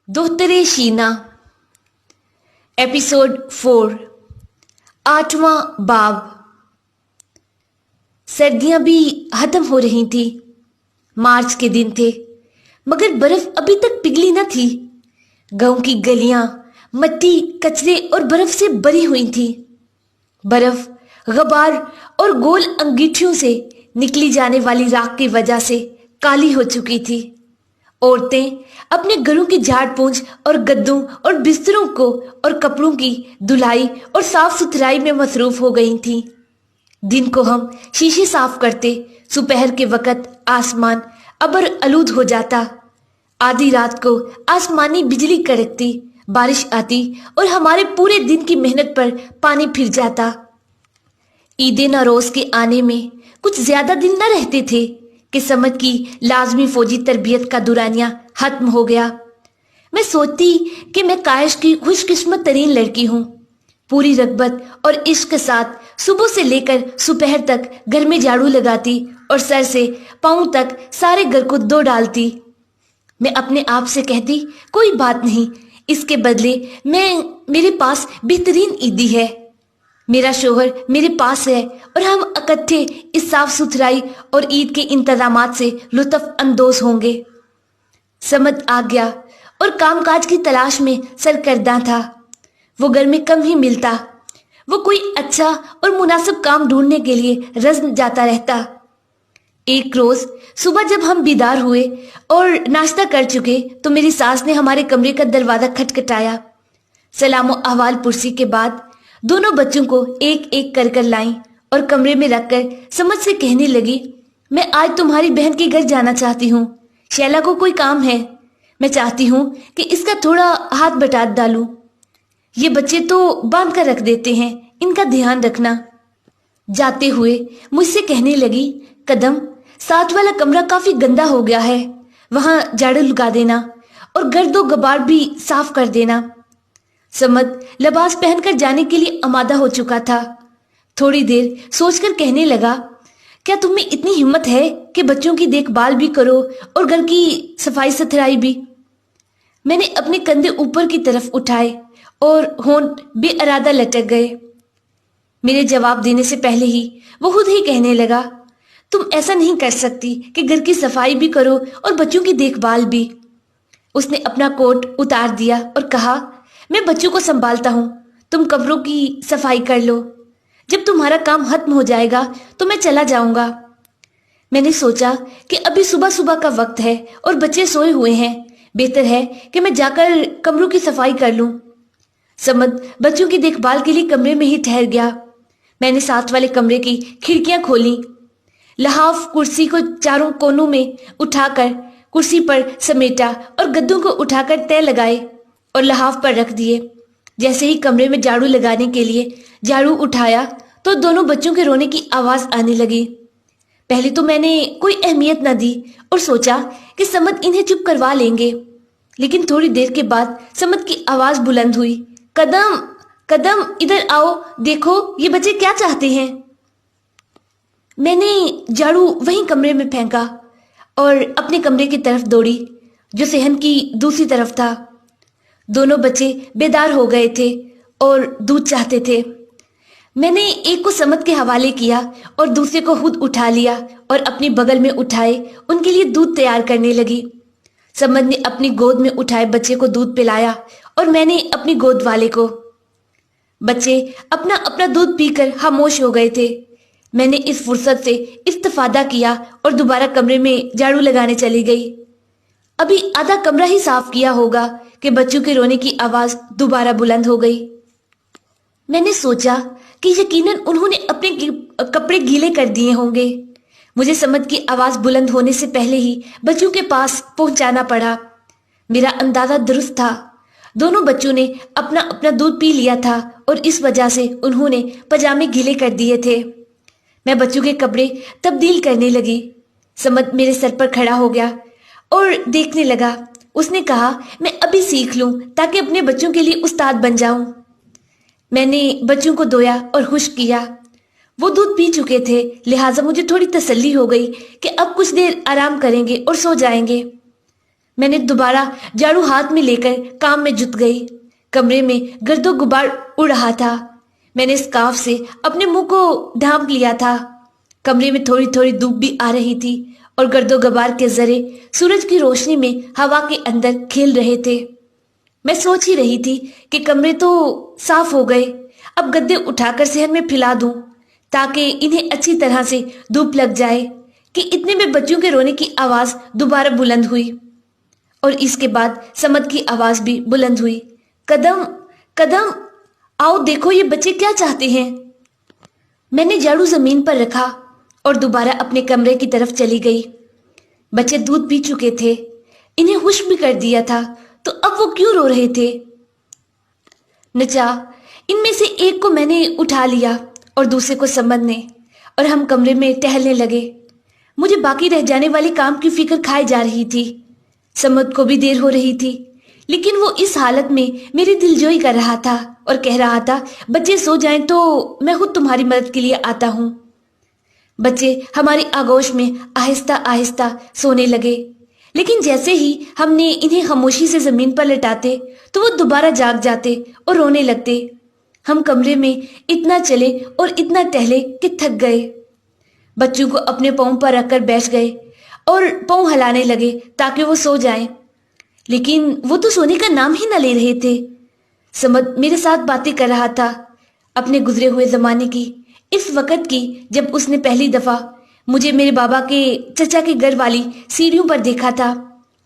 दोहतरे Sheena episode 4 8वां बाब। सर्दियां भी खत्म हो रही थी। मार्च के दिन थे मगर बर्फ अभी तक पिघली न थी। गांव की गलियां मिट्टी, कचरे और बर्फ से भरी हुई थी। बर्फ, गुबार और गोल अंगीठियों से निकली जाने वाली राख की वजह से काली हो चुकी थी। औरतें अपने घरों की झाड़ पोंछ और गद्दों और बिस्तरों को और कपड़ों की धुलाई और साफ सुथराई में मसरूफ हो गई थीं। दिन को हम शीशे साफ करते, दोपहर के वक्त आसमान अबर आलूद हो जाता। आधी रात को आसमानी बिजली कड़कती, बारिश आती और हमारे पूरे दिन की मेहनत पर पानी फिर जाता। ईद नौरोज के आने में कुछ ज्यादा दिन न रहते थे कि समझ की लाजमी फौजी तरबियत का दुरानिया खत्म हो गया। मैं सोचती कि मैं कायश की खुशकिस्मत तरीन लड़की हूँ। पूरी रगबत और इश्क के साथ सुबह से लेकर दोपहर तक घर में झाड़ू लगाती और सर से पांव तक सारे घर को धो डालती। मैं अपने आप से कहती, कोई बात नहीं, इसके बदले मेरे पास बेहतरीन ईदी है। मेरा शोहर मेरे पास है और हम इकट्ठे इस साफ सुथराई और ईद के इंतजामात से लुत्फ अंदोज होंगे। समझ आ गया और कामकाज की तलाश में सरगर्दा था। वो घर में कम ही मिलता। वो कोई अच्छा और मुनासिब काम ढूंढने के लिए रज़्म जाता रहता। एक रोज सुबह जब हम बीदार हुए और नाश्ता कर चुके तो मेरी सास ने हमारे कमरे का दरवाजा खटखटाया। सलामो अहवाल पुरसी के बाद दोनों बच्चों को एक एक कर लाई और कमरे में रखकर समझ से कहने लगी, मैं आज तुम्हारी बहन के घर जाना चाहती हूँ। शैला को कोई काम है। मैं चाहती हूँ कि इसका थोड़ा हाथ बटा डालूं। ये बच्चे तो बांध कर रख देते हैं, इनका ध्यान रखना। जाते हुए मुझसे कहने लगी, कदम, साथ वाला कमरा काफी गंदा हो गया है, वहां झाड़ू लगा देना और गर्द व गुबार भी साफ कर देना। समद लिबास पहनकर जाने के लिए आमादा हो चुका था। थोड़ी देर सोचकर कहने लगा, क्या तुम में इतनी हिम्मत है कि बच्चों की देखभाल भी करो और घर की सफाई सुथराई भी? मैंने अपने कंधे ऊपर की तरफ उठाए और होंठ बेअरादा लटक गए। मेरे जवाब देने से पहले ही वो खुद ही कहने लगा, तुम ऐसा नहीं कर सकती कि घर की सफाई भी करो और बच्चों की देखभाल भी। उसने अपना कोट उतार दिया और कहा, मैं बच्चों को संभालता हूँ, तुम कमरों की सफाई कर लो। जब तुम्हारा काम खत्म हो जाएगा तो मैं चला जाऊंगा। मैंने सोचा कि अभी सुबह सुबह का वक्त है और बच्चे सोए हुए हैं, बेहतर है कि मैं जाकर कमरों की सफाई कर लूं। समद बच्चों की देखभाल के लिए कमरे में ही ठहर गया। मैंने साथ वाले कमरे की खिड़कियां खोली, लहाफ कुर्सी को चारों कोनों में उठाकर कुर्सी पर समेटा और गद्दों को उठाकर तय लगाए और लहाफ पर रख दिए। जैसे ही कमरे में झाड़ू लगाने के लिए झाड़ू उठाया तो दोनों बच्चों के रोने की आवाज आने लगी। पहले तो मैंने कोई अहमियत न दी और सोचा कि समद इन्हें चुप करवा लेंगे, लेकिन थोड़ी देर के बाद समद की आवाज बुलंद हुई, कदम, कदम, इधर आओ, देखो ये बच्चे क्या चाहते हैं। मैंने झाड़ू वहीं कमरे में फेंका और अपने कमरे की तरफ दौड़ी जो सहन की दूसरी तरफ था। दोनों बच्चे बेदार हो गए थे और दूध चाहते थे। मैंने एक को समद के हवाले किया और दूसरे को खुद उठा लिया और अपनी बगल में उठाए उनके लिए दूध तैयार करने लगी। समद ने अपनी गोद में उठाए बच्चे को दूध पिलाया और मैंने अपनी गोद वाले को। बच्चे अपना अपना दूध पीकर खामोश हो गए थे। मैंने इस फुर्सत से इस्तिफादा किया और दोबारा कमरे में झाड़ू लगाने चली गई। अभी आधा कमरा ही साफ किया होगा कि बच्चों के रोने की आवाज दोबारा बुलंद हो गई। मैंने सोचा कि यकीनन उन्होंने अपने कपड़े गीले कर दिए होंगे। मुझे समझ की आवाज बुलंद होने से पहले ही बच्चों के पास पहुंचाना पड़ा। मेरा अंदाजा दुरुस्त था। दोनों बच्चों ने अपना अपना दूध पी लिया था और इस वजह से उन्होंने पजामे गीले कर दिए थे। मैं बच्चों के कपड़े तब्दील करने लगी। समद मेरे सर पर खड़ा हो गया और देखने लगा। उसने कहा, मैं अभी सीख लूं ताकि अपने बच्चों के लिए उस्ताद बन जाऊं। मैंने बच्चों को धोया और खुश्क किया। वो दूध पी चुके थे, लिहाजा मुझे थोड़ी तसल्ली हो गई कि अब कुछ देर आराम करेंगे और सो जाएंगे। میں نے دوبارہ جھاڑو ہاتھ میں لے کر کام میں جت گئی۔ کمرے میں گرد و غبار اڑ رہا تھا۔ میں نے اسکارف سے اپنے منہ کو ڈھانپ لیا تھا۔ کمرے میں تھوڑی تھوڑی دھوپ بھی آ رہی تھی اور گرد و غبار کے ذرے سورج کی روشنی میں ہوا کے اندر کھیل رہے تھے۔ میں سوچ ہی رہی تھی کہ کمرے تو صاف ہو گئے، اب گدے اٹھا کر صحن میں پھیلا دوں تاکہ انہیں اچھی طرح سے دھوپ لگ جائے، کہ اتنے میں بچوں کے رونے کی آواز دوبارہ بلند ہوئی، اور اس کے بعد سمد کی آواز بھی بلند ہوئی، قدم قدم، آؤ دیکھو یہ بچے کیا چاہتے ہیں۔ میں نے جھاڑو زمین پر رکھا اور دوبارہ اپنے کمرے کی طرف چلی گئی۔ بچے دودھ پی چکے تھے، انہیں ہوش بھی کر دیا تھا، تو اب وہ کیوں رو رہے تھے؟ نچا ان میں سے ایک کو میں نے اٹھا لیا اور دوسرے کو سمد نے، اور ہم کمرے میں ٹہلنے لگے۔ مجھے باقی رہ جانے والے کام کی فکر کھائی جا رہی تھی۔ سمد کو بھی دیر ہو رہی تھی، لیکن وہ اس حالت میں میری دلجوئی کر رہا تھا اور کہہ رہا تھا، بچے سو جائیں تو میں خود تمہاری مدد کے لیے آتا ہوں۔ بچے ہماری آغوش میں آہستہ آہستہ سونے لگے، لیکن جیسے ہی ہم نے انہیں خاموشی سے زمین پر لٹاتے تو وہ دوبارہ جاگ جاتے اور رونے لگتے۔ ہم کمرے میں اتنا چلے اور اتنا ٹہلے کہ تھک گئے۔ بچوں کو اپنے پاؤں پر رکھ کر بیٹھ گئے اور پاؤں ہلانے لگے تاکہ وہ سو جائیں، لیکن وہ تو سونے کا نام ہی نہ لے رہے تھے۔ سمد میرے ساتھ باتیں کر رہا تھا، اپنے گزرے ہوئے زمانے کی، اس وقت کی جب اس نے پہلی دفعہ مجھے میرے بابا کے چچا کے گھر والی سیڑھیوں پر دیکھا تھا،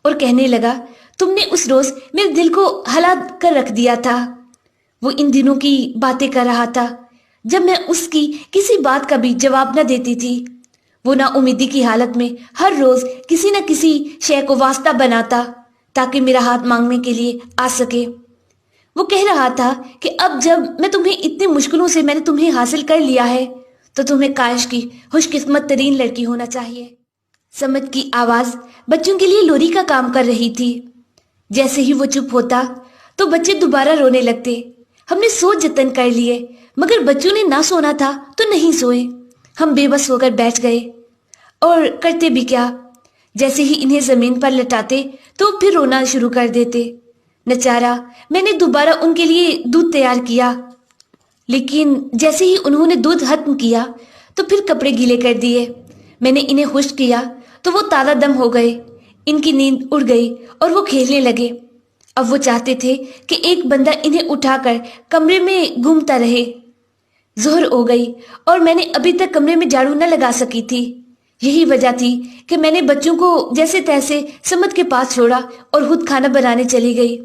اور کہنے لگا، تم نے اس روز میرے دل کو ہلا کر رکھ دیا تھا۔ وہ ان دنوں کی باتیں کر رہا تھا جب میں اس کی کسی بات کا بھی جواب نہ دیتی تھی۔ وہ نا امیدی کی حالت میں ہر روز کسی نہ کسی شے کو واسطہ بناتا تاکہ میرا ہاتھ مانگنے کے لیے آ سکے۔ وہ کہہ رہا تھا کہ اب جب میں تمہیں اتنی مشکلوں سے میں نے تمہیں حاصل کر لیا ہے تو تمہیں کاش کی خوش قسمت ترین لڑکی ہونا چاہیے۔ سمد کی آواز بچوں کے لیے لوری کا کام کر رہی تھی۔ جیسے ہی وہ چپ ہوتا تو بچے دوبارہ رونے لگتے۔ ہم نے سوچ جتن کر لیے، مگر بچوں نے نہ سونا تھا تو نہیں سوئے۔ ہم بے بس ہو کر بیٹھ گئے، اور کرتے بھی کیا، جیسے ہی انہیں زمین پر لٹاتے تو پھر رونا شروع کر دیتے۔ نچارا میں نے دوبارہ ان کے لیے دودھ تیار کیا، لیکن جیسے ہی انہوں نے دودھ ختم کیا تو پھر کپڑے گیلے کر دیے۔ میں نے انہیں خشک کیا تو وہ تازہ دم ہو گئے، ان کی نیند اڑ گئی اور وہ کھیلنے لگے۔ اب وہ چاہتے تھے کہ ایک بندہ انہیں اٹھا کر کمرے میں گھومتا رہے۔ ظہر ہو گئی اور میں نے ابھی تک کمرے میں جھاڑو نہ لگا سکی تھی۔ یہی وجہ تھی کہ میں نے بچوں کو جیسے تیسے سمد کے پاس چھوڑا اور خود کھانا بنانے چلی گئی،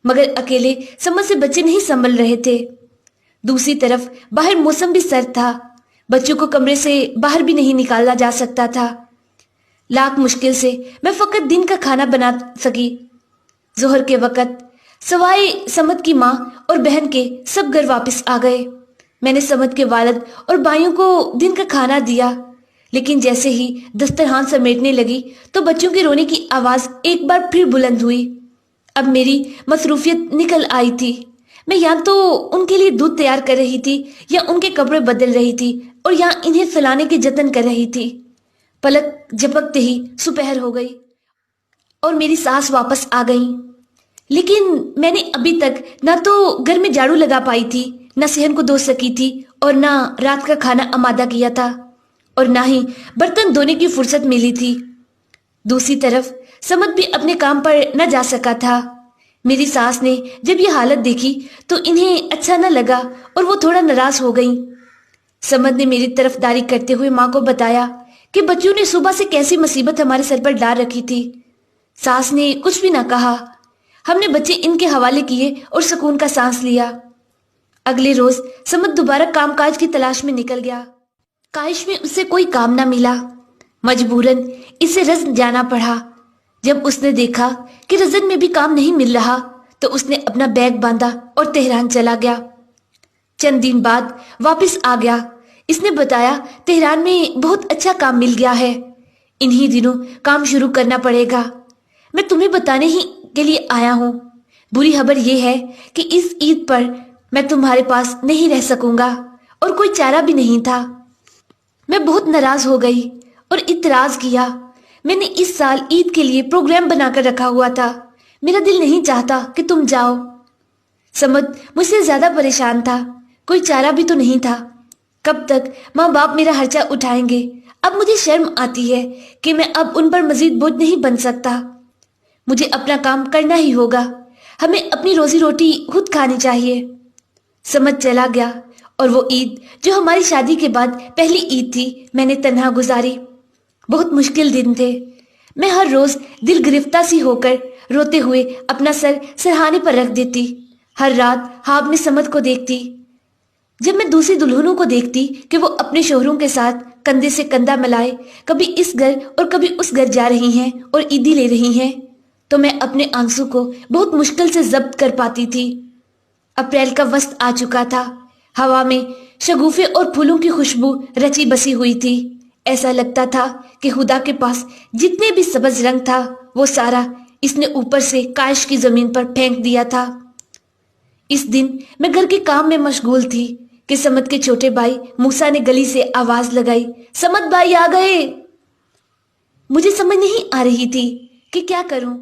مگر اکیلے سمد سے بچے نہیں سنبھل رہے تھے۔ دوسری طرف باہر موسم بھی سرد تھا، بچوں کو کمرے سے باہر بھی نہیں نکالا جا سکتا تھا۔ لاکھ مشکل سے میں فقط دن کا کھانا بنا سکی۔ ظہر کے وقت سوائے سمد کی ماں اور بہن کے سب گھر واپس آ گئے۔ میں نے سمد کے والد اور بھائیوں کو دن کا کھانا دیا، لیکن جیسے ہی دسترخوان سمیٹنے لگی تو بچوں کے رونے کی آواز ایک بار پھر بلند ہوئی۔ اب میری مصروفیت نکل آئی تھی۔ میں یا تو ان کے لیے دودھ تیار کر رہی تھی، یا ان کے کپڑے بدل رہی تھی، اور یا انہیں سلانے کے جتن کر رہی تھی۔ پلک جھپکتے ہی دوپہر ہو گئی اور میری ساس واپس آ گئیں، لیکن میں نے ابھی تک نہ تو گھر میں جھاڑو لگا پائی تھی، نہ صحن کو دھو سکی تھی، اور نہ رات کا کھانا آمادہ کیا تھا، اور نہ ہی برتن دھونے کی فرصت ملی تھی۔ دوسری طرف سمد بھی اپنے کام پر نہ جا سکا تھا۔ میری ساس نے جب یہ حالت دیکھی تو انہیں اچھا نہ لگا اور وہ تھوڑا ناراض ہو گئیں۔ سمد نے میری طرف داری کرتے ہوئے ماں کو بتایا کہ بچوں نے صبح سے کیسی مصیبت ہمارے سر پر ڈال رکھی تھی۔ ساس نے کچھ بھی نہ کہا۔ ہم نے بچے ان کے حوالے کیے اور سکون کا سانس لیا۔ اگلے روز سمد دوبارہ کام کاج کی تلاش میں نکل گیا۔ کاش میں اسے کوئی کام نہ ملا، مجبوراً اسے رزم جانا پڑا۔ جب اس نے دیکھا کہ رزم میں بھی کام نہیں مل رہا تو اس نے اپنا بیگ باندھا اور تہران چلا گیا۔ چند دن بعد واپس آ گیا۔ اس نے بتایا تہران میں بہت اچھا کام مل گیا ہے، انہی دنوں کام شروع کرنا پڑے گا۔ میں تمہیں بتانے ہی کے لیے آیا ہوں۔ بری خبر یہ ہے کہ اس عید پر میں تمہارے پاس نہیں رہ سکوں گا، اور کوئی چارہ بھی نہیں تھا۔ میں بہت ناراض ہو گئی اور اعتراض کیا۔ میں نے इस साल ईद के लिए प्रोग्राम बनाकर रखा हुआ था। मेरा दिल नहीं चाहता कि तुम जाओ। समद मुझसे ज्यादा परेशान था। कोई चारा भी तो नहीं था। कब तक माँ बाप मेरा खर्चा उठाएंगे? अब मुझे शर्म आती है कि मैं अब उन पर मजीद बोझ नहीं बन सकता। मुझे अपना काम करना ही होगा। हमें अपनी रोजी रोटी खुद खानी चाहिए। समद चला गया और वो ईद जो हमारी शादी के बाद पहली ईद थी, मैंने तन्हा गुजारी। बहुत मुश्किल दिन थे। मैं हर रोज दिल गिरफ्तार सी होकर रोते हुए अपना सर सरहाने पर रख देती। हर रात ख्वाब में समद को देखती। जब मैं दूसरी दुल्हनों को देखती कि वो अपने शोहरों के साथ कंधे से कंधा मिलाए कभी इस घर और कभी उस घर जा रही हैं और ईदी ले रही हैं, तो मैं अपने आंसू को बहुत मुश्किल से जब्त कर पाती थी। अप्रैल का वक्त आ चुका था। हवा में शगुफे और फूलों की खुशबू रची बसी हुई थी। ऐसा लगता था कि खुदा के पास जितने भी सब्ज रंग था वो सारा इसने ऊपर से काश की जमीन पर फेंक दिया था। इस दिन मैं घर के काम में मशगूल थी कि समद के छोटे भाई मूसा ने गली से आवाज लगाई, समद भाई आ गए। मुझे समझ नहीं आ रही थी कि क्या करूं।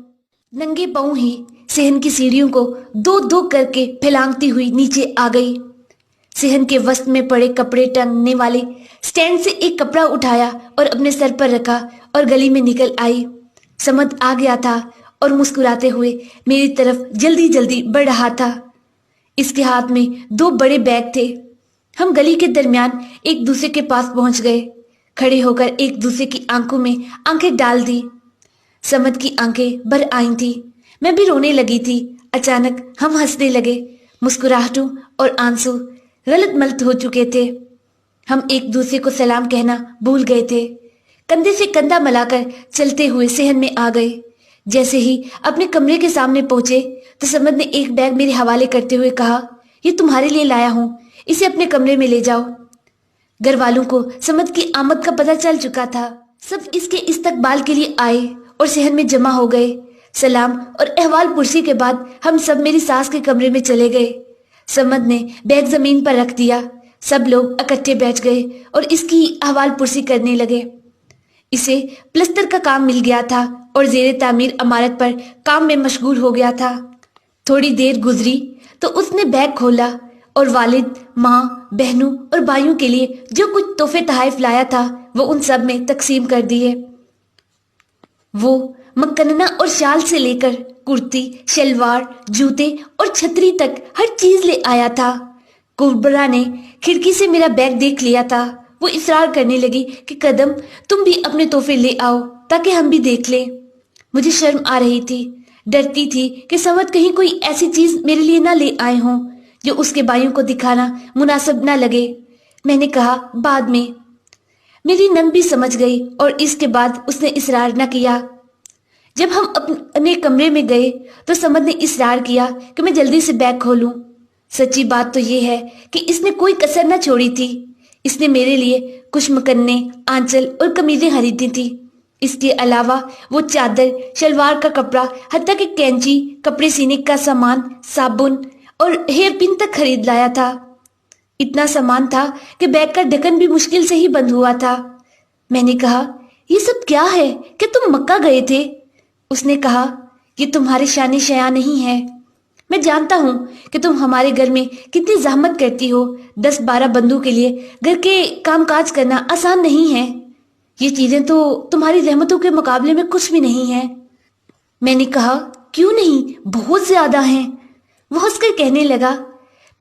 नंगे पांव ही सेहन की सीढ़ियों को दो दो करके फैलांगती हुई नीचे आ गई। सेहन के वस्त्र में पड़े कपड़े टंगने वाले स्टैंड से एक कपड़ा उठाया और अपने सर पर रखा और गली में निकल आई। समद आ गया था और मुस्कुराते हुए मेरी तरफ जल्दी जल्दी बढ़ रहा था। इसके हाथ में 2 बड़े बैग थे। हम गली के दरमियान एक दूसरे के पास पहुंच गए। खड़े होकर एक दूसरे की आंखों में आंखें डाल दी। समद की आंखें भर आई थी। मैं भी रोने लगी थी। अचानक हम हंसने लगे। मुस्कुराहटों और आंसू गलत मलत हो चुके थे। हम एक दूसरे को सलाम कहना भूल गए थे। कंधे से कंधा मिलाकर चलते हुए सेहन में आ गए। जैसे ही अपने कमरे के सामने पहुंचे तो समद ने एक बैग मेरे हवाले करते हुए कहा, ये तुम्हारे लिए लाया हूं, इसे अपने कमरे में ले जाओ। घर वालों को समद की आमद का पता चल चुका था। सब इसके इस्तकबाल के लिए आए और सेहन में जमा हो गए। सलाम और अहवाल पुरसी के बाद हम सब मेरी सास के कमरे में चले गए। समद ने बैग जमीन पर रख दिया। सब लोग इकट्ठे बैठ गए और इसकी अहवाल पुरसी करने लगे। इसे प्लस्तर का काम मिल गया था और जेरे तामीर इमारत पर काम में मशगूल हो गया था। थोड़ी देर गुजरी तो उसने बैग खोला और वालिद, माँ, बहनों और भाइयों के लिए जो कुछ तोहफे तहाइफ लाया था वो उन सब में तकसीम कर दिए। वो मकन्ना और शाल से लेकर कुर्ती, शलवार, जूते और छतरी तक हर चीज ले आया था। कुबरा ने खिड़की से मेरा बैग देख लिया था। वो इसरार करने लगी कि कदम तुम भी अपने तोहफे ले आओ ताकि हम भी देख लें। मुझे शर्म आ रही थी। डरती थी कि समद कहीं कोई ऐसी चीज मेरे लिए ना ले आए हों जो उसके भाइयों को दिखाना मुनासिब ना लगे। मैंने कहा बाद में। मेरी नंद भी समझ गई और इसके बाद उसने इसरार न किया। जब हम अपने कमरे में गए तो समद ने इसरार किया कि मैं जल्दी से बैग खोलूं। सच्ची बात तो ये है कि इसने कोई कसर न छोड़ी थी। इसने मेरे लिए कुछ मकन्ने, आंचल और कमीजें खरीदी थी। इसके अलावा वो चादर, शलवार का कपड़ा, हत्ता कि कैंची, कपड़े सीने का सामान, साबुन और हेयर पिन तक खरीद लाया था। इतना सामान था कि बैग का ढक्कन भी मुश्किल से ही बंद हुआ था। मैंने कहा, ये सब क्या है? क्या तुम मक्का गए थे? उसने कहा, ये तुम्हारे शान शया नहीं है। मैं जानता हूँ कि तुम हमारे घर में कितनी जहमत करती हो। 10-12 बंदों के लिए घर के कामकाज करना आसान नहीं है। ये चीजें तो तुम्हारी रहमतों के मुकाबले में कुछ भी नहीं है। मैंने कहा, क्यों नहीं, बहुत ज्यादा हैं। वो हंसकर कहने लगा,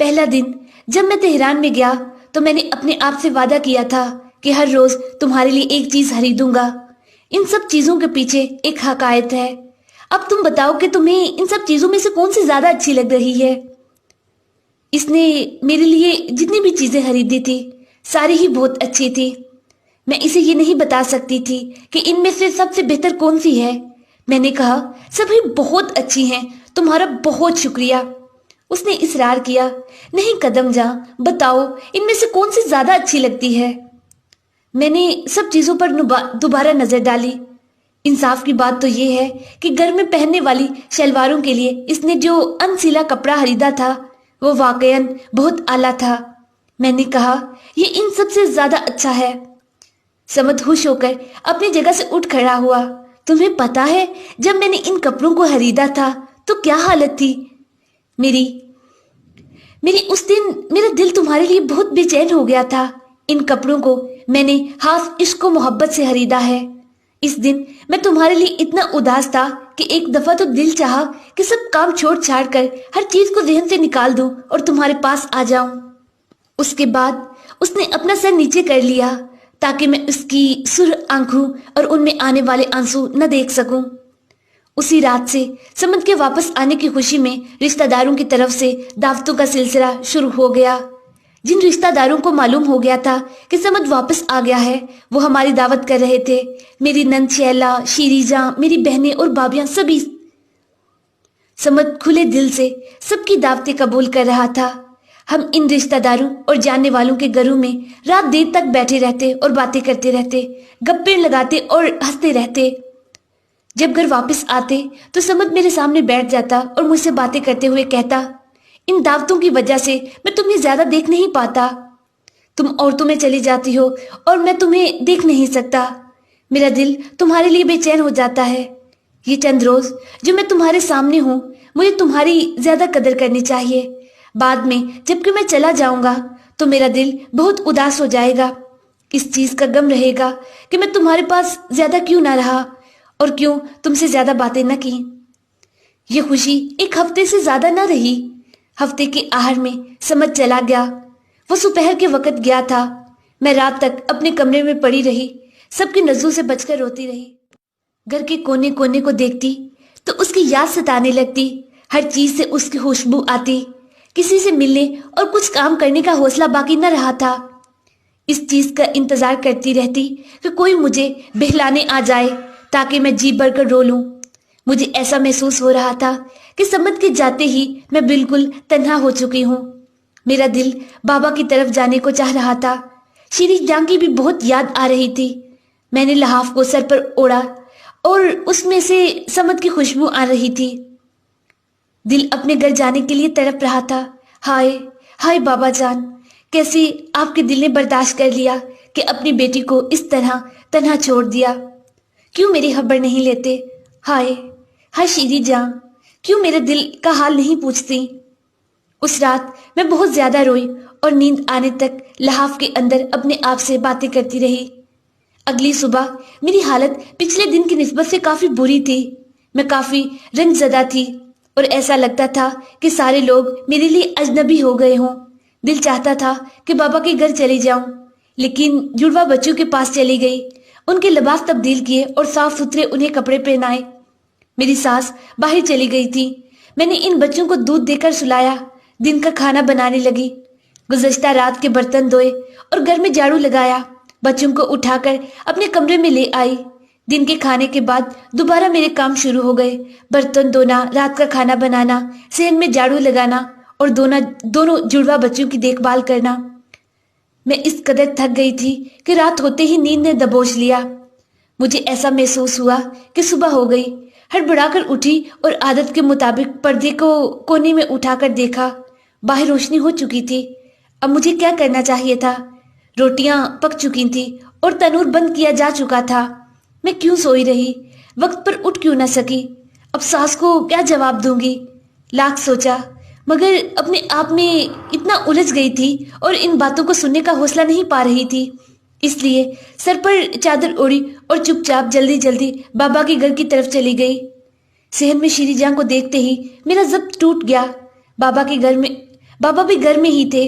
पहला दिन जब मैं तेहरान में गया तो मैंने अपने आप से वादा किया था कि हर रोज तुम्हारे लिए एक चीज खरीदूंगा। इन सब चीजों के पीछे एक हकायत है। अब तुम बताओ कि तुम्हें इन सब चीजों में से कौन सी ज्यादा अच्छी लग रही है। इसने मेरे लिए जितनी भी चीजें खरीदी थी सारी ही बहुत अच्छी थी। मैं इसे ये नहीं बता सकती थी कि इनमें से सबसे बेहतर कौन सी है। मैंने कहा, सभी बहुत अच्छी हैं, तुम्हारा बहुत शुक्रिया। उसने इसरार किया, नहीं कदम जा, बताओ इनमें से कौन सी ज्यादा अच्छी लगती है। मैंने सब चीजों पर दोबारा नजर डाली। इंसाफ की बात तो ये है कि घर में पहनने वाली शलवारों के लिए इसने जो अनसिला कपड़ा खरीदा था वो वाकईन बहुत आला था। मैंने कहा, ये इन सबसे ज्यादा अच्छा है। समद होश होकर अपनी जगह से उठ खड़ा हुआ। तुम्हें पता है जब मैंने इन कपड़ों को खरीदा था तो क्या हालत थी मेरी मेरी उस दिन मेरा दिल तुम्हारे लिए बहुत बेचैन हो गया था। इन कपड़ों को मैंने हाफ इश्क व मोहब्बत से खरीदा है। इस दिन मैं तुम्हारे लिए इतना उदास था कि एक दफा तो दिल चाहा कि सब काम छोड़ छाड़ कर हर चीज को जहन से निकाल दूं और तुम्हारे पास आ जाऊं। उसके बाद उसने अपना सर नीचे कर लिया ताकि मैं उसकी सुर आंखों और उनमें आने वाले आंसू न देख सकूं। उसी रात से समद के वापस आने की खुशी में रिश्तेदारों की तरफ से दावतों का सिलसिला शुरू हो गया। जिन रिश्तेदारों को मालूम हो गया था कि समद वापस आ गया है वो हमारी दावत कर रहे थे। मेरी नंद शैला, शीरीजा, मेरी बहनें और भाभियां सभी। समद खुले दिल से सबकी दावतें कबूल कर रहा था। हम इन रिश्तेदारों और जानने वालों के घरों में रात देर तक बैठे रहते और बातें करते रहते, गप्पे लगाते और हंसते रहते। जब घर वापस आते तो समद मेरे सामने बैठ जाता और मुझसे बातें करते हुए कहता, इन दावतों की वजह से मैं तुम्हें ज्यादा देख नहीं पाता। तुम औरतों में चली जाती हो और मैं तुम्हें देख नहीं सकता। मेरा दिल तुम्हारे लिए बेचैन हो जाता है। ये चंद रोज जो मैं तुम्हारे सामने हूँ मुझे तुम्हारी ज्यादा कदर करनी चाहिए। बाद में जबकि मैं चला जाऊंगा तो मेरा दिल बहुत उदास हो जाएगा। इस चीज का गम रहेगा कि मैं तुम्हारे पास ज्यादा क्यों ना रहा और क्यों तुमसे ज्यादा बातें न की। ये खुशी एक हफ्ते से ज्यादा न रही। हफ्ते के आखिर में समझ चला गया। वो दोपहर के वक्त गया था। मैं रात तक अपने कमरे में पड़ी रही, सबकी नजरों से बचकर रोती रही। घर के कोने कोने को देखती तो उसकी याद सताने लगती। हर चीज से उसकी खुशबू आती। किसी से मिलने और कुछ काम करने का हौसला बाकी न रहा था। इस चीज का इंतजार करती रहती कि कोई मुझे बहलाने आ जाए ताकि मैं जी भरकर रो लूं। मुझे ऐसा महसूस हो रहा था कि समझ के जाते ही मैं बिल्कुल तन्हा हो चुकी हूँ। मेरा दिल बाबा की तरफ जाने को चाह रहा था। श्री जान की भी बहुत याद आ रही थी। मैंने लहाफ को सर पर ओढ़ा और उसमें से समझ की खुशबू आ रही थी। दिल अपने घर जाने के लिए तड़प रहा था। हाय हाय बाबा जान, कैसे आपके दिल ने बर्दाश्त कर लिया कि अपनी बेटी को इस तरह तन्हा छोड़ दिया। क्यों मेरी खबर नहीं लेते? हाय हाय शीरी जान, क्यों मेरे दिल का हाल नहीं पूछती? उस रात मैं बहुत ज्यादा रोई और नींद आने तक लहाफ के अंदर अपने आप से बातें करती रही। अगली सुबह मेरी हालत पिछले दिन की निस्बत से काफी बुरी थी। मैं काफी रंजदा थी और ऐसा लगता था कि सारे लोग मेरे लिए अजनबी हो गए हों। दिल चाहता था कि बाबा के घर चली जाऊं, लेकिन जुड़वा बच्चों के पास चली गई। उनके लिबास तब्दील किए और साफ सुथरे उन्हें कपड़े पहनाए। मेरी सास बाहर चली गई थी। मैंने इन बच्चों को दूध देकर सुलाया, दिन का खाना बनाने लगी। गुज़श्ता रात के बर्तन धोए और घर में झाड़ू लगाया। बच्चों को उठाकर अपने कमरे में ले आई। दिन के खाने के बाद दोबारा मेरे काम शुरू हो गए। बर्तन धोना, रात का खाना बनाना, सहन में झाड़ू लगाना और दोनों जुड़वा बच्चों की देखभाल करना। मैं इस कदर थक गई थी कि रात होते ही नींद ने दबोच लिया। मुझे ऐसा महसूस हुआ कि सुबह हो गई। हड़बड़ाकर उठी और आदत के मुताबिक पर्दे को कोने में उठाकर देखा। बाहर रोशनी हो चुकी थी। अब मुझे क्या करना चाहिए था? रोटियां पक चुकी थी और तनूर बंद किया जा चुका था। मैं क्यों सोई रही? वक्त पर उठ क्यों न सकी? अब सास को क्या जवाब दूंगी? लाख सोचा, मगर अपने आप में इतना उलझ गई थी और इन बातों को सुनने का हौसला नहीं पा रही थी। इसलिए सर पर चादर ओढ़ी और चुपचाप जल्दी जल्दी बाबा के घर की तरफ चली गई। सहन में श्री जान को देखते ही मेरा ज़ब्त टूट गया। बाबा भी घर में ही थे।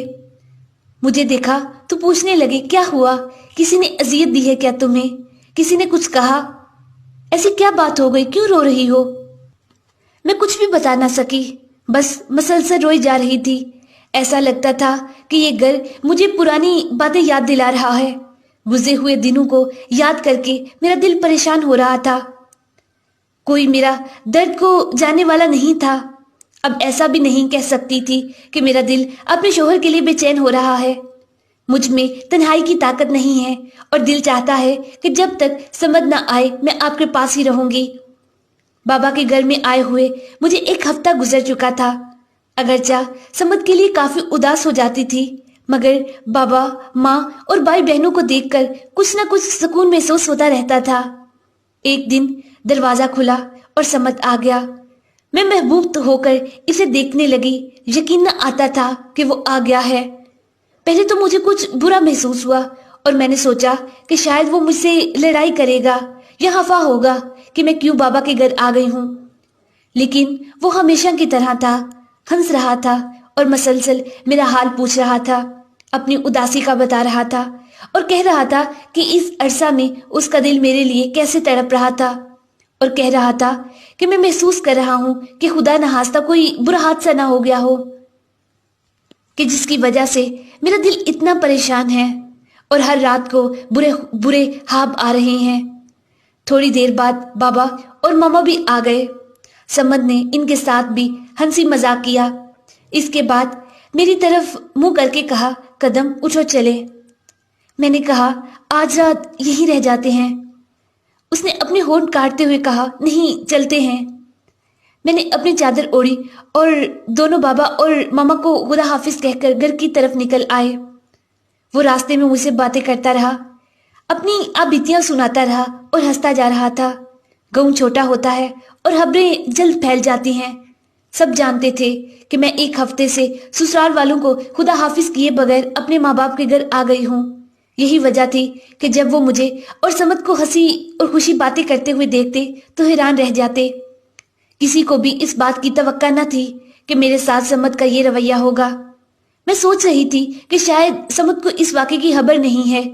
मुझे देखा तो पूछने लगे, क्या हुआ? किसी ने अजियत दी है क्या तुम्हें? किसी ने कुछ कहा? ऐसी क्या बात हो गई? क्यों रो रही हो? मैं कुछ भी बता ना सकी, बस मसलसल रोई जा रही थी। ऐसा लगता था कि ये घर मुझे पुरानी बातें याद दिला रहा है। गुजरे हुए दिनों को याद करके मेरा दिल परेशान हो रहा था। कोई मेरा दर्द को जानने वाला नहीं था। अब ऐसा भी नहीं कह सकती थी कि मेरा दिल अपने शोहर के लिए बेचैन हो रहा है। मुझ में तन्हाई की ताकत नहीं है और दिल चाहता है कि जब तक समझ न आए मैं आपके पास ही रहूंगी। बाबा के घर में आए हुए मुझे एक हफ्ता गुजर चुका था। अगरचा समझ के लिए काफी उदास हो जाती थी, मगर बाबा, माँ और भाई बहनों को देखकर कुछ ना कुछ सुकून महसूस होता रहता था। एक दिन दरवाजा खुला और समद आ गया। मैं महबूब होकर इसे देखने लगी। यकीन न आता था कि वो आ गया है। पहले तो मुझे कुछ बुरा महसूस हुआ और मैंने सोचा कि शायद वो मुझसे लड़ाई करेगा या खफा होगा कि मैं क्यों बाबा के घर आ गई हूँ। लेकिन वो हमेशा की तरह था, हंस रहा था और मसलसल मेरा हाल पूछ रहा था, अपनी उदासी का बता रहा था और कह रहा था कि इस अरसा में उसका दिल मेरे लिए कैसे तड़प रहा था, और कह रहा था कि मैं महसूस कर रहा हूँ कि खुदा न खास्ता कोई बुरा हादसा ना हो गया हो कि जिसकी वजह से मेरा दिल इतना परेशान है और हर रात को बुरे बुरे ख्वाब आ रहे हैं। थोड़ी देर बाद बाबा और मामा भी आ गए। समद ने इनके साथ भी हंसी मजाक किया। इसके बाद मेरी तरफ मुंह करके कहा, कदम उठो चले। मैंने कहा, आज रात यहीं रह जाते हैं। उसने अपने होंठ काटते हुए कहा, नहीं चलते हैं। मैंने अपनी चादर ओढ़ी और दोनों बाबा और मामा को खुदा हाफिज कहकर घर की तरफ निकल आए। वो रास्ते में मुझसे बातें करता रहा, अपनी आबितियां सुनाता रहा और हंसता जा रहा था। गाँव छोटा होता है और खबरें जल्द फैल जाती हैं। सब जानते थे कि मैं एक हफ्ते से ससुराल वालों को खुदा हाफिज किए बगैर अपने माँ बाप के घर आ गई हूँ। यही वजह थी कि जब वो मुझे और समद को हंसी और खुशी बातें करते हुए देखते तो हैरान रह जाते। किसी को भी इस बात की तवक्का न थी कि मेरे साथ समद का ये रवैया होगा। मैं सोच रही थी कि शायद समद को इस वाक़े की खबर नहीं है।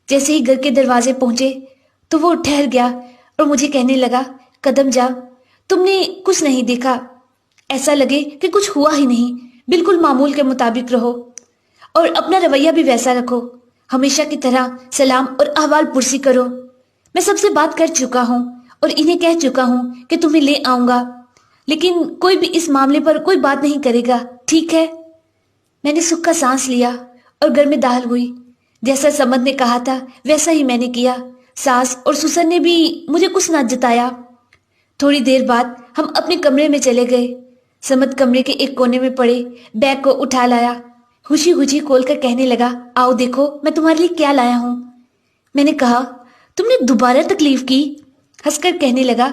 जैसे ही घर के दरवाजे पहुंचे तो वो ठहर गया और मुझे कहने लगा, कदम जा, तुमने कुछ नहीं देखा, ऐसा लगे कि कुछ हुआ ही नहीं। बिल्कुल मामूल के मुताबिक रहो और अपना रवैया भी वैसा रखो। हमेशा की तरह सलाम और अहवाल पुरसी करो। मैं सबसे बात कर चुका हूँ और इन्हें कह चुका हूँ कि तुम्हें ले आऊंगा, लेकिन कोई भी इस मामले पर कोई बात नहीं करेगा, ठीक है? मैंने सुख का सांस लिया और घर में दाखिल हुई। जैसा समद ने कहा था वैसा ही मैंने किया। सास और ससुर ने भी मुझे कुछ न जताया। थोड़ी देर बाद हम अपने कमरे में चले गए। समद कमरे के एक कोने में पड़े बैग को उठा लाया। खुशी खुशी खोल कर कहने लगा, आओ देखो मैं तुम्हारे लिए क्या लाया हूँ। मैंने कहा, तुमने दोबारा तकलीफ की? हंसकर कहने लगा,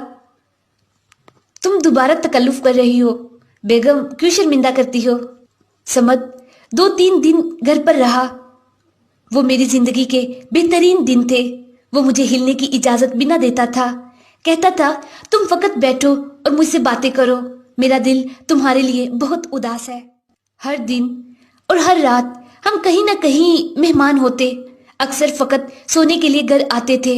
तुम दोबारा तकल्लुफ कर रही हो, बेगम क्यों शर्मिंदा करती हो? समद 2-3 दिन घर पर रहा। वो मेरी जिंदगी के बेहतरीन दिन थे। वो मुझे हिलने की इजाजत भी न देता था। कहता था, तुम फकत बैठो और मुझसे बातें करो, मेरा दिल तुम्हारे लिए बहुत उदास है। हर दिन और हर रात हम कहीं ना कहीं मेहमान होते। अक्सर फकत सोने के लिए घर आते थे।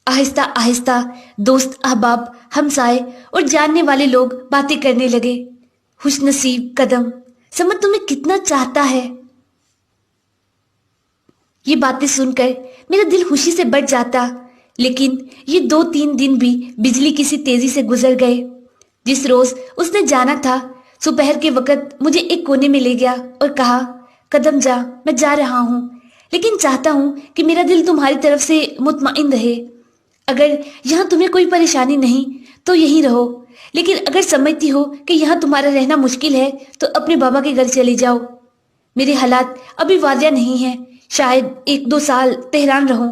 आहिस्ता आहिस्ता दोस्त, अहबाब, हमसाए और जानने वाले लोग बातें करने लगे। खुशनसीब कदम, समझ तुम्हें कितना चाहता है। ये बातें सुनकर मेरा दिल खुशी से बढ़ जाता। लेकिन ये 2-3 दिन भी बिजली किसी तेजी से गुजर गए। जिस रोज उसने जाना था, दोपहर के वक्त मुझे एक कोने में ले गया और कहा, कदम जा, मैं जा रहा हूँ, लेकिन चाहता हूँ कि मेरा दिल तुम्हारी तरफ से मुतमईन रहे। अगर यहाँ तुम्हें कोई परेशानी नहीं तो यहीं रहो, लेकिन अगर समझती हो कि यहाँ तुम्हारा रहना मुश्किल है तो अपने बाबा के घर चले जाओ। मेरे हालात अभी वाजिया नहीं है, शायद 1-2 साल तेहरान रहूं,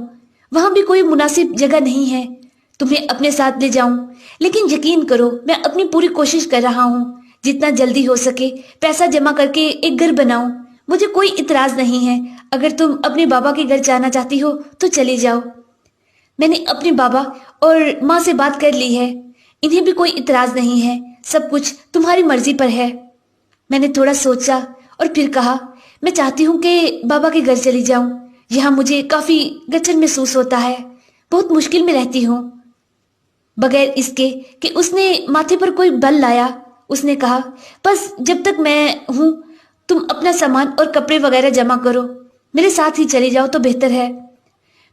वहां भी कोई मुनासिब जगह नहीं है। तुम्हें अपने साथ ले जाऊं, लेकिन यकीन करो मैं अपनी पूरी कोशिश कर रहा हूँ। जितना जल्दी हो सके पैसा जमा करके एक घर बनाऊं। मुझे कोई इतराज नहीं है। अगर तुम अपने बाबा के घर जाना चाहती हो तो चले जाओ। मैंने अपने बाबा और माँ से बात कर ली है, इन्हें भी कोई इतराज नहीं है। सब कुछ तुम्हारी मर्जी पर है। मैंने थोड़ा सोचा और फिर कहा, मैं चाहती हूँ कि बाबा के घर चली जाऊं। यहाँ मुझे काफी गचन महसूस होता है, बहुत मुश्किल में रहती हूँ। बगैर इसके कि उसने माथे पर कोई बल लाया, उसने कहा, बस जब तक मैं हूँ तुम अपना सामान और कपड़े वगैरह जमा करो, मेरे साथ ही चले जाओ तो बेहतर है।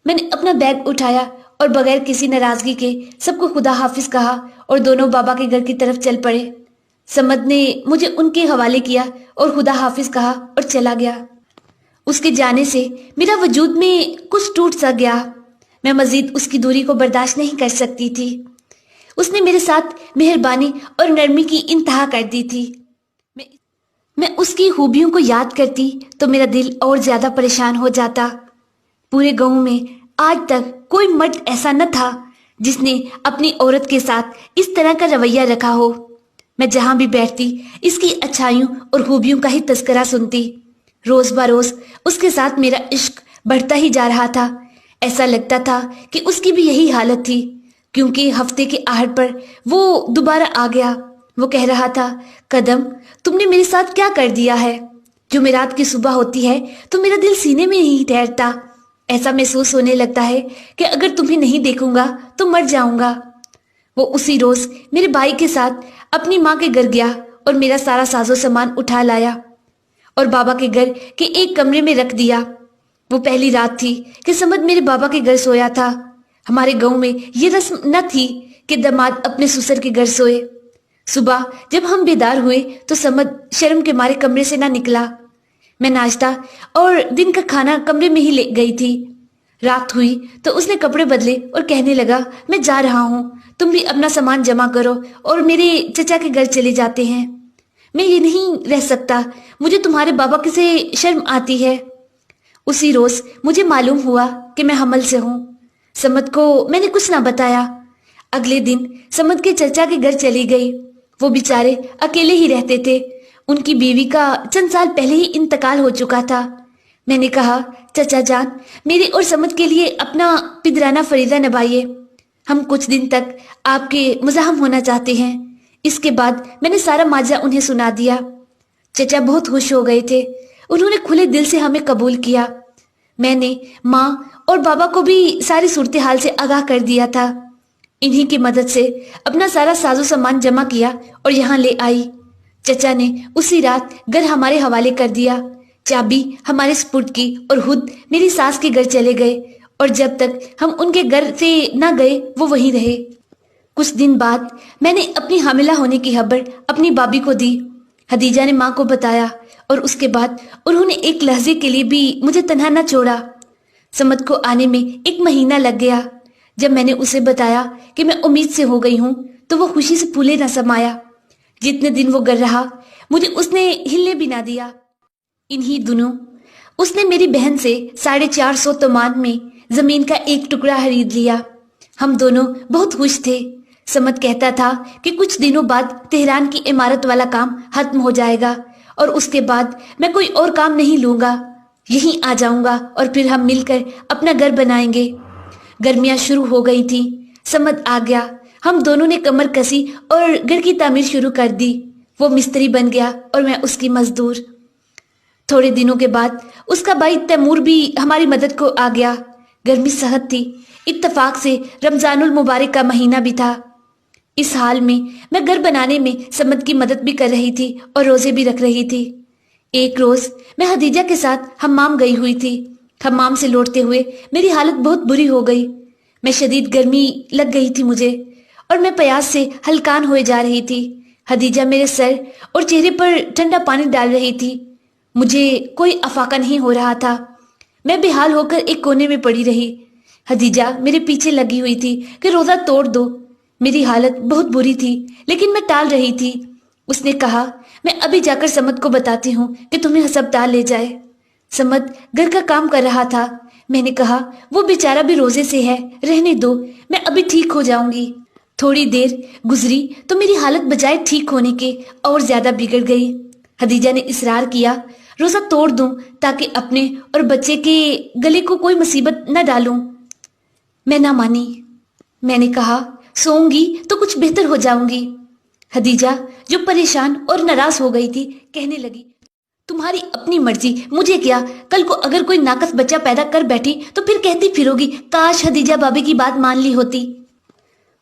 मैंने अपना बैग उठाया और बगैर किसी नाराजगी के सबको खुदा हाफिज कहा और दोनों बाबा के घर की तरफ चल पड़े। समद ने मुझे उनके हवाले किया और खुदा हाफिज कहा और चला गया। उसके जाने से मेरा वजूद में कुछ टूट सा गया। मैं मजीद उसकी दूरी को बर्दाश्त नहीं कर सकती थी। उसने मेरे साथ मेहरबानी और नरमी की इंतहा कर दी थी। میں اس کی خوبیوں کو یاد کرتی تو میرا دل اور زیادہ پریشان ہو جاتا۔ پورے گاؤں میں آج تک کوئی مرد ایسا نہ تھا جس نے اپنی عورت کے ساتھ اس طرح کا رویہ رکھا ہو۔ میں جہاں بھی بیٹھتی اس کی اچھائیوں اور خوبیوں کا ہی تذکرہ سنتی۔ روز بروز اس کے ساتھ میرا عشق بڑھتا ہی جا رہا تھا۔ ایسا لگتا تھا کہ اس کی بھی یہی حالت تھی، کیونکہ ہفتے کے آخر پر وہ دوبارہ آ گیا۔ وہ کہہ رہا تھا، قدم تم نے میرے ساتھ کیا کر دیا ہے؟ جمعرات کی صبح ہوتی ہے تو میرا دل سینے میں نہیں ٹھہرتا۔ ایسا محسوس ہونے لگتا ہے کہ اگر تمہیں نہیں دیکھوں گا تو مر جاؤں گا۔ وہ اسی روز میرے بھائی کے ساتھ اپنی ماں کے گھر گیا اور میرا سارا ساز و سامان اٹھا لایا اور بابا کے گھر کے ایک کمرے میں رکھ دیا۔ وہ پہلی رات تھی کہ سمد میرے بابا کے گھر سویا تھا۔ ہمارے گاؤں میں یہ رسم نہ تھی کہ داماد اپنے سسر کے گھر سوئے۔ صبح جب ہم بیدار ہوئے تو سمد شرم کے مارے کمرے سے نہ نکلا۔ میں ناشتہ اور دن کا کھانا کمرے میں ہی لے گئی تھی۔ رات ہوئی تو اس نے کپڑے بدلے اور کہنے لگا، میں جا رہا ہوں، تم بھی اپنا سامان جمع کرو اور میرے چچا کے گھر چلے جاتے ہیں۔ میں یہ نہیں رہ سکتا، مجھے تمہارے بابا کی سے شرم آتی ہے۔ اسی روز مجھے معلوم ہوا کہ میں حمل سے ہوں۔ سمد کو میں نے کچھ نہ بتایا۔ اگلے دن سمد کے چچا کے گھر چلی گئی۔ وہ بیچارے اکیلے ہی رہتے تھے، ان کی بیوی کا چند سال پہلے ہی انتقال ہو چکا تھا۔ میں نے کہا، چچا جان، میرے اور سمد کے لیے اپنا پدرانہ فریضہ نبھائیے، ہم کچھ دن تک آپ کے مزاحم ہونا چاہتے ہیں۔ اس کے بعد میں نے سارا ماجرا انہیں سنا دیا۔ چچا بہت خوش ہو گئے تھے، انہوں نے کھلے دل سے ہمیں قبول کیا۔ میں نے ماں اور بابا کو بھی ساری صورتحال سے آگاہ کر دیا تھا۔ انہی کی مدد سے اپنا سارا ساز و سامان جمع کیا اور یہاں لے آئی۔ چچا نے اسی رات گھر ہمارے حوالے کر دیا، چابی ہمارے سپرد کی اور خود میری ساس کے گھر چلے گئے، اور جب تک ہم ان کے گھر سے نہ گئے وہ وہیں رہے۔ کچھ دن بعد میں نے اپنی حاملہ ہونے کی خبر اپنی بابی کو دی۔ خدیجہ نے ماں کو بتایا اور اس کے بعد انہوں نے ایک لحظے کے لیے بھی مجھے تنہا نہ چھوڑا۔ سمد کو آنے میں 1 مہینہ لگ گیا۔ جب میں نے اسے بتایا کہ میں امید سے ہو گئی ہوں تو وہ خوشی سے پھولے نہ سمایا۔ جتنے دن وہ گھر رہا مجھے اس نے ہلنے بھی نہ دیا۔ انہی دنوں اس نے میری بہن سے 450 تومان میں زمین کا ایک ٹکڑا خرید لیا۔ ہم دونوں بہت خوش تھے۔ سمد کہتا تھا کہ کچھ دنوں بعد تہران کی عمارت والا کام ختم ہو جائے گا اور اس کے بعد میں کوئی اور کام نہیں لوں گا، یہیں آ جاؤں گا اور پھر ہم مل کر اپنا گھر بنائیں گے۔ گرمیاں شروع ہو گئی تھی، سمد آ گیا۔ ہم دونوں نے کمر کسی اور گھر کی تعمیر شروع کر دی۔ وہ مستری بن گیا اور میں اس کی مزدور۔ تھوڑے دنوں کے بعد اس کا بھائی تیمور بھی ہماری مدد کو آ گیا۔ گرمی سخت تھی، اتفاق سے رمضان المبارک کا مہینہ بھی تھا۔ اس حال میں گھر بنانے میں سمد کی مدد بھی کر رہی تھی اور روزے بھی رکھ رہی تھی۔ ایک روز میں خدیجہ کے ساتھ حمام گئی ہوئی تھی۔ حمام سے لوٹتے ہوئے میری حالت بہت بری ہو گئی۔ میں شدید گرمی لگ گئی تھی مجھے اور میں پیاس سے ہلکان ہوئے جا رہی تھی۔ خدیجہ میرے سر اور چہرے پر ٹھنڈا پانی ڈال رہی تھی۔ مجھے کوئی افاقہ نہیں ہو رہا تھا۔ میں بے حال ہو کر ایک کونے میں پڑی رہی۔ خدیجہ میرے پیچھے لگی ہوئی تھی کہ روزہ توڑ دو۔ میری حالت بہت بری تھی لیکن میں ٹال رہی تھی۔ اس نے کہا، میں ابھی جا کر سمد کو بتاتی ہوں کہ تمہیں ہسپتال لے جائے۔ سمد گھر کا کام کر رہا تھا۔ میں نے کہا، وہ بیچارہ بھی روزے سے ہے، رہنے دو، میں ابھی ٹھیک ہو جاؤں گی۔ تھوڑی دیر گزری تو میری حالت بجائے ٹھیک ہونے کے اور زیادہ بگڑ گئی۔ خدیجہ نے اصرار کیا روزہ توڑ دوں تاکہ اپنے اور بچے کے گلے کو کوئی مصیبت نہ ڈالوں۔ میں نہ مانی۔ میں نے کہا، سوؤں گی تو کچھ بہتر ہو جاؤں گی۔ خدیجہ جو پریشان اور ناراض ہو گئی تھی کہنے لگی، تمہاری اپنی مرضی، مجھے کیا؟ کل کو اگر کوئی ناقص بچہ پیدا کر بیٹھی تو پھر کہتی پھرو گی، کاش خدیجہ بابی کی بات مان لی ہوتی۔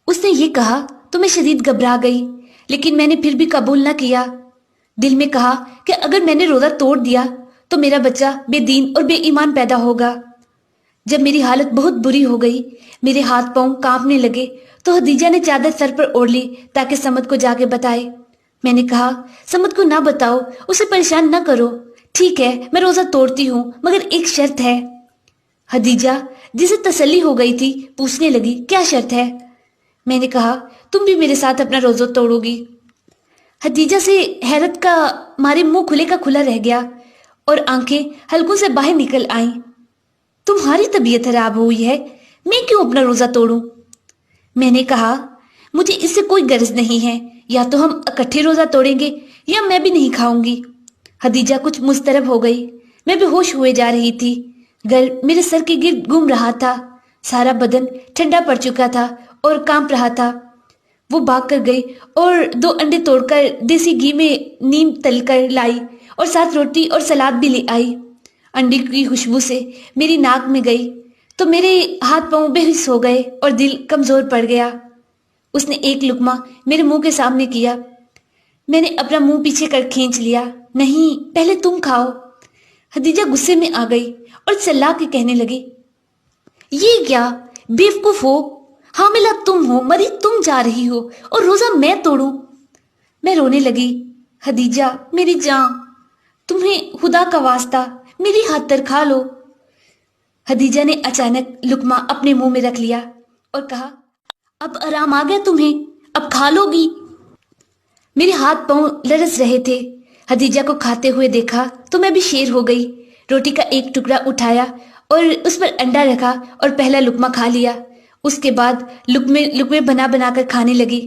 اس نے یہ کہا تو میں شدید گھبرا گئی، لیکن میں نے پھر بھی قبول نہ کیا۔ دل میں کہا کہ اگر میں نے روزہ توڑ دیا تو میرا بچہ بے دین اور بے ایمان پیدا ہوگا۔ جب میری حالت بہت بری ہو گئی، میرے ہاتھ پاؤں کانپنے لگے، تو خدیجہ نے چادر سر پر اوڑھ لی تاکہ سمد کو جا کے بتائے۔ میں نے کہا، سمد کو نہ بتاؤ، اسے پریشان نہ کرو۔ ٹھیک ہے، میں روزہ توڑتی ہوں، مگر ایک شرط ہے۔ خدیجہ جسے تسلی ہو گئی تھی پوچھنے لگی، کیا شرط ہے؟ میں نے کہا، تم بھی میرے ساتھ اپنا روزہ توڑو گی۔ हदीजा से हैरत का मारे मुंह खुले का खुला रह गया और आंखें हल्कों से बाहर निकल आईं। तुम्हारी तबीयत खराब हुई है, मैं क्यों अपना रोजा तोड़ूं? मैंने कहा, मुझे इससे कोई गर्ज नहीं है, या तो हम इकट्ठे रोजा तोड़ेंगे या मैं भी नहीं खाऊंगी। हदीजा कुछ मुस्तरब हो गई। मैं बेहोश हुए जा रही थी। गल मेरे सर के गिर्द घूम रहा था। सारा बदन ठंडा पड़ चुका था और कांप रहा था। वो भाग कर गई और 2 अंडे तोड़कर देसी घी में नीम तलकर लाई और साथ रोटी और सलाद भी ले आई। अंडे की खुशबू से मेरी नाक में गई तो मेरे हाथ पांव बेहोश हो गए और दिल कमजोर पड़ गया। उसने एक लुकमा मेरे मुंह के सामने किया। मैंने अपना मुंह पीछे कर खींच लिया। नहीं, पहले तुम खाओ। हदीजा गुस्से में आ गई और चिल्ला के कहने लगी, ये क्या बेवकूफ हो, हामिला तुम हो, मरी तुम जा रही हो और रोजा मैं तोड़ूं? मैं रोने लगी। हदीजा मेरी जान, तुम्हें खुदा का वास्ता मेरी हाथ तर खा लो। हदीजा ने अचानक लुकमा अपने मुंह में रख लिया और कहा, अब आराम आ गया तुम्हें, अब खा लोगी। मेरे हाथ पांव लरस रहे थे। हदीजा को खाते हुए देखा तो मैं भी शेर हो गई। रोटी का एक टुकड़ा उठाया और उस पर अंडा रखा और पहला लुकमा खा लिया। उसके बाद लुकमे लुकमे बना बना कर खाने लगी।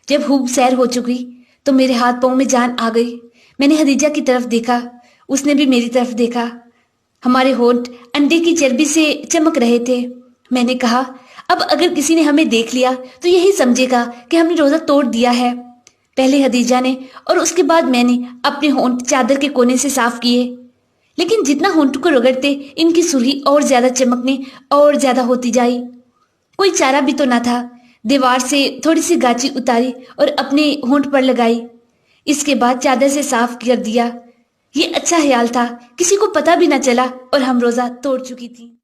जब खूब सैर हो चुकी तो मेरे हाथ पांव में जान आ गई। मैंने हदीजा की तरफ देखा, उसने भी मेरी तरफ देखा। हमारे होंठ अंडे की चर्बी से चमक रहे थे। मैंने कहा, अब अगर किसी ने हमें देख लिया तो यही समझेगा कि हमने रोजा तोड़ दिया है। पहले हदीजा ने और उसके बाद मैंने अपने होंठ चादर के कोने से साफ किए, लेकिन जितना होंठ को रगड़ते इनकी सुर्खी और ज्यादा चमकने और ज्यादा होती जाई। कोई चारा भी तो न था। दीवार से थोड़ी सी गाची उतारी और अपने होंठ पर लगाई। इसके बाद चादर से साफ कर दिया। ये अच्छा ख्याल था, किसी को पता भी न चला और हम रोजा तोड़ चुकी थी।